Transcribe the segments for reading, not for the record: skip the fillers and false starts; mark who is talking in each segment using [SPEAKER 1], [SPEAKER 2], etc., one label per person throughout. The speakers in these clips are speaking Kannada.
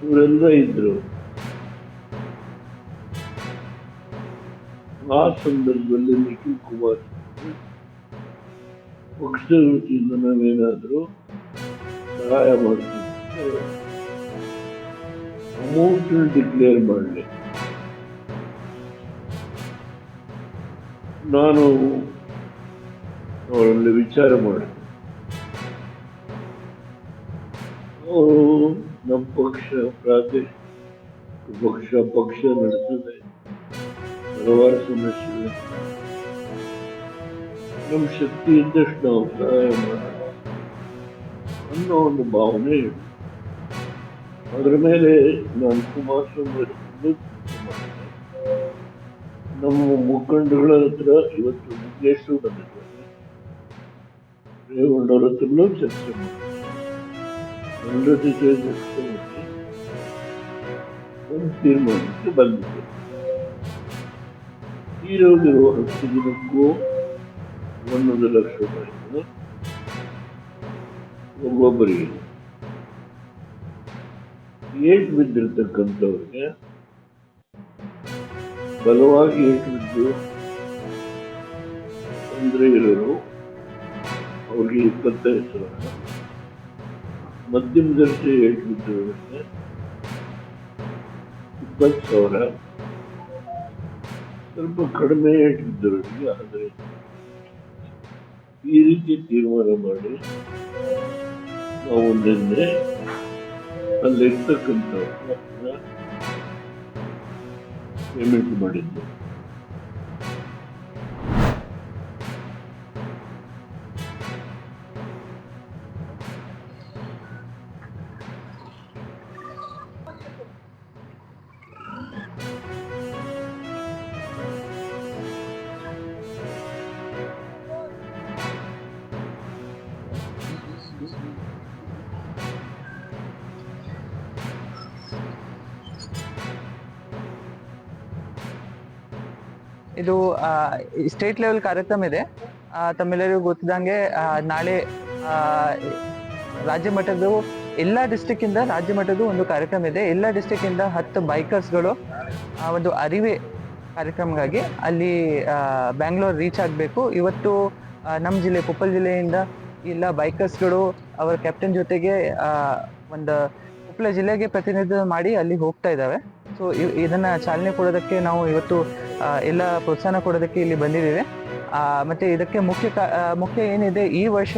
[SPEAKER 1] ಇವರೆಲ್ಲ ಇದ್ರು. ಆ ಸಂದರ್ಭದಲ್ಲಿ ನಿಖಿಲ್ ಕುಮಾರ್ ಪಕ್ಷದ ವತಿಯಿಂದ ನಾವೇನಾದರೂ ಸಹಾಯ ಮಾಡ್ತೀವಿ, ಅಮೌಂಟ್ ಡಿಕ್ಲೇರ್ ಮಾಡಲಿ. ನಾನು ಅವರಲ್ಲಿ ವಿಚಾರ ಮಾಡಿದೆ. ಅವರು ನಮ್ಮ ಪಕ್ಷ ಪ್ರಾದೇಶಿಕ ಪಕ್ಷ ನಡೆಸಿದೆ, ಹಲವಾರು ಸಮಸ್ಯೆಗಳು, ನಮ್ಮ ಶಕ್ತಿ ಇದ್ದಷ್ಟು ನಾವು ಸಹಾಯ ಮಾಡೋಣ ಅನ್ನೋ ಒಂದು ಭಾವನೆ ಇದೆ. ಅದರ ಮೇಲೆ ನಾನು ಕುಮಾರಸ್ವಾಮಿ ನಮ್ಮ ಮುಖಂಡಗಳ ಹತ್ರ ಇವತ್ತು ಮುಖೇಶು ಬಂದಿದ್ದಾರೆ, ರೇವಣ್ಣವ್ರ ಹತ್ರನೂ ಚರ್ಚೆ ಮಾಡಿ ಎಲ್ಲರ ಜೊತೆ ಚರ್ಚೆ ಮಾಡಿ ಒಂದು ತೀರ್ಮಾನಕ್ಕೆ ಬಂದಿದೆ. ಈರೋಗಿರುವ 10 ದಿನಕ್ಕೂ 1 ಲಕ್ಷ ರೂಪಾಯಿಗಳು ಒಬ್ಬೊಬ್ಬರಿಗೆ, ಏಟು ಬಿದ್ದಿರ್ತಕ್ಕಂಥವ್ರಿಗೆ ಬಲವಾಗಿ ಏಟು ಬಿದ್ದು ತೊಂದರೆ ಇರೋರು ಅವ್ರಿಗೆ 25,000, ಮಧ್ಯಮ ದರ್ಜೆ ಏಟು ಬಿದ್ದವರಿಗೆ 20,000, ಸ್ವಲ್ಪ ಕಡಿಮೆ ಏಟು ಬಿದ್ದವರಿಗೆ 15,000. ಈ ರೀತಿ ತೀರ್ಮಾನ ಮಾಡಿ ನಾವು ನಿನ್ನೆ ಅಲ್ಲಿರ್ತಕ್ಕಂಥವ್ರನ್ನ ಪೇಮೆಂಟ್ ಮಾಡಿದ್ದು.
[SPEAKER 2] ಇದು ಸ್ಟೇಟ್ ಲೆವೆಲ್ ಕಾರ್ಯಕ್ರಮ ಇದೆ. ತಮ್ಮೆಲ್ಲರಿಗೂ ಗೊತ್ತಿದ್ದಂಗೆ ನಾಳೆ ರಾಜ್ಯ ಮಟ್ಟದ ಎಲ್ಲ ಡಿಸ್ಟಿಕ್ಕಿಂದ ರಾಜ್ಯ ಮಟ್ಟದ ಒಂದು ಕಾರ್ಯಕ್ರಮ ಇದೆ. ಎಲ್ಲ ಡಿಸ್ಟಿಕ್ಕಿಂದ 10 ಬೈಕರ್ಸ್ಗಳು ಒಂದು ಅರಿವೆ ಕಾರ್ಯಕ್ರಮಕ್ಕಾಗಿ ಅಲ್ಲಿ ಬ್ಯಾಂಗ್ಳೂರ್ ರೀಚ್ ಆಗಬೇಕು. ಇವತ್ತು ನಮ್ಮ ಜಿಲ್ಲೆ ಕೊಪ್ಪಳ ಜಿಲ್ಲೆಯಿಂದ ಎಲ್ಲ ಬೈಕರ್ಸ್ಗಳು ಅವರ ಕ್ಯಾಪ್ಟನ್ ಜೊತೆಗೆ ಒಂದು ಕೊಪ್ಪಳ ಜಿಲ್ಲೆಗೆ ಪ್ರತಿನಿಧಿತ್ವ ಮಾಡಿ ಅಲ್ಲಿ ಹೋಗ್ತಾ ಇದ್ದಾವೆ. ಸೊ ಇದನ್ನು ಚಾಲನೆ ಕೊಡೋದಕ್ಕೆ ನಾವು ಇವತ್ತು ಎಲ್ಲ ಪ್ರೋತ್ಸಾಹ ಕೊಡೋದಕ್ಕೆ ಇಲ್ಲಿ ಬಂದಿದ್ದೇವೆ. ಮತ್ತು ಇದಕ್ಕೆ ಮುಖ್ಯ ಏನಿದೆ, ಈ ವರ್ಷ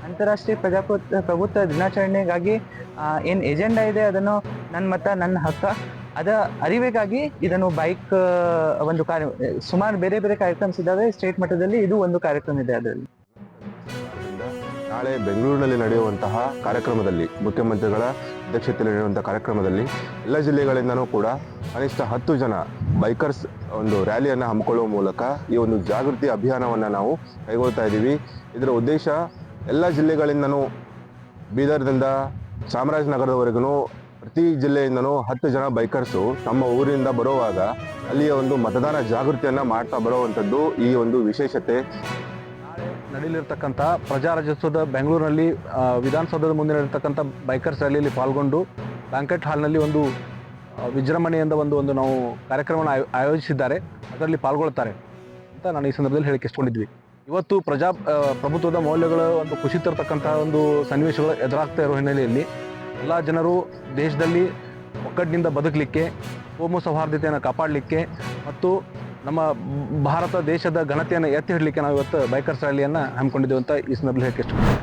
[SPEAKER 2] ಅಂತಾರಾಷ್ಟ್ರೀಯ ಪ್ರಭುತ್ವ ದಿನಾಚರಣೆಗಾಗಿ ಏನು ಎಜೆಂಡಾ ಇದೆ ಅದನ್ನು ನನ್ನ ಮತ ನನ್ನ ಹಕ್ಕ ಅದ ಅರಿವಿಗಾಗಿ ಇದನ್ನು ಬೈಕ್ ಒಂದು ಸುಮಾರು ಬೇರೆ ಬೇರೆ ಕಾರ್ಯಕ್ರಮ ಇದ್ದಾವೆ ಸ್ಟೇಟ್ ಮಟ್ಟದಲ್ಲಿ. ಇದು ಒಂದು ಕಾರ್ಯಕ್ರಮ ಇದೆ. ಅದರಲ್ಲಿ
[SPEAKER 3] ನಾಳೆ ಬೆಂಗಳೂರಿನಲ್ಲಿ ನಡೆಯುವಂತಹ ಕಾರ್ಯಕ್ರಮದಲ್ಲಿ, ಮುಖ್ಯಮಂತ್ರಿಗಳ ಅಧ್ಯಕ್ಷತೆಯಲ್ಲಿ ನಡೆಯುವಂತಹ ಕಾರ್ಯಕ್ರಮದಲ್ಲಿ ಎಲ್ಲ ಜಿಲ್ಲೆಗಳಿಂದನೂ ಕೂಡ ಕನಿಷ್ಠ 10 ಜನ ಬೈಕರ್ಸ್ ಒಂದು ರ್ಯಾಲಿಯನ್ನು ಹಮ್ಮಿಕೊಳ್ಳುವ ಮೂಲಕ ಈ ಒಂದು ಜಾಗೃತಿ ಅಭಿಯಾನವನ್ನು ನಾವು ಕೈಗೊಳ್ತಾ ಇದ್ದೀವಿ. ಇದರ ಉದ್ದೇಶ ಎಲ್ಲ ಜಿಲ್ಲೆಗಳಿಂದನೂ, ಬೀದರ್ದಿಂದ ಚಾಮರಾಜನಗರದವರೆಗೂ ಪ್ರತಿ ಜಿಲ್ಲೆಯಿಂದನೂ 10 ಜನ ಬೈಕರ್ಸು ತಮ್ಮ ಊರಿನಿಂದ ಬರುವಾಗ ಅಲ್ಲಿಯ ಒಂದು ಮತದಾನ ಜಾಗೃತಿಯನ್ನು ಮಾಡ್ತಾ ಬರುವಂಥದ್ದು ಈ ಒಂದು ವಿಶೇಷತೆ.
[SPEAKER 4] ನಡೆಯಲಿರ್ತಕ್ಕಂಥ ಪ್ರಜಾರಾಜ್ಯೋತ್ಸವದ ಬೆಂಗಳೂರಿನಲ್ಲಿ ವಿಧಾನಸೌಧದ ಮುಂದೆ ನಡೆಯತಕ್ಕಂಥ ಬೈಕರ್ಸ್ ರ್ಯಾಲಿಯಲ್ಲಿ ಪಾಲ್ಗೊಂಡು ಬ್ಯಾಂಕೆಟ್ ಹಾಲ್ನಲ್ಲಿ ಒಂದು ವಿಜೃಂಭಣೆಯಿಂದ ಒಂದು ನಾವು ಕಾರ್ಯಕ್ರಮವನ್ನು ಆಯೋಜಿಸಿದ್ದಾರೆ, ಅದರಲ್ಲಿ ಪಾಲ್ಗೊಳ್ತಾರೆ ಅಂತ ನಾನು ಈ ಸಂದರ್ಭದಲ್ಲಿ ಹೇಳಿಕೆ ಇಷ್ಟಕೊಂಡಿದ್ವಿ. ಇವತ್ತು ಪ್ರಭುತ್ವದ ಮೌಲ್ಯಗಳ ಒಂದು ಕುಸಿತಿರ್ತಕ್ಕಂಥ ಒಂದು ಸನ್ನಿವೇಶಗಳು ಎದುರಾಗ್ತಾ ಇರೋ ಹಿನ್ನೆಲೆಯಲ್ಲಿ ಎಲ್ಲ ಜನರು ದೇಶದಲ್ಲಿ ಒಗ್ಗಟ್ಟಿನಿಂದ ಬದುಕಲಿಕ್ಕೆ, ಕೋಮು ಸೌಹಾರ್ದತೆಯನ್ನು ಕಾಪಾಡಲಿಕ್ಕೆ ಮತ್ತು ನಮ್ಮ ಭಾರತ ದೇಶದ ಘನತೆಯನ್ನು ಎತ್ತಿ ಹಿಡಲಿಕ್ಕೆ ನಾವು ಇವತ್ತು ಬೈಕರ್ಸ್ ರ್ಯಾಲಿಯನ್ನು ಹಮ್ಮಿಕೊಂಡಿದ್ದೇವೆ ಅಂತ ಈ ಸಂದರ್ಭದಲ್ಲಿ ಹೇಳಿಕೆ ಇಷ್ಟಪಡ್ತೀನಿ.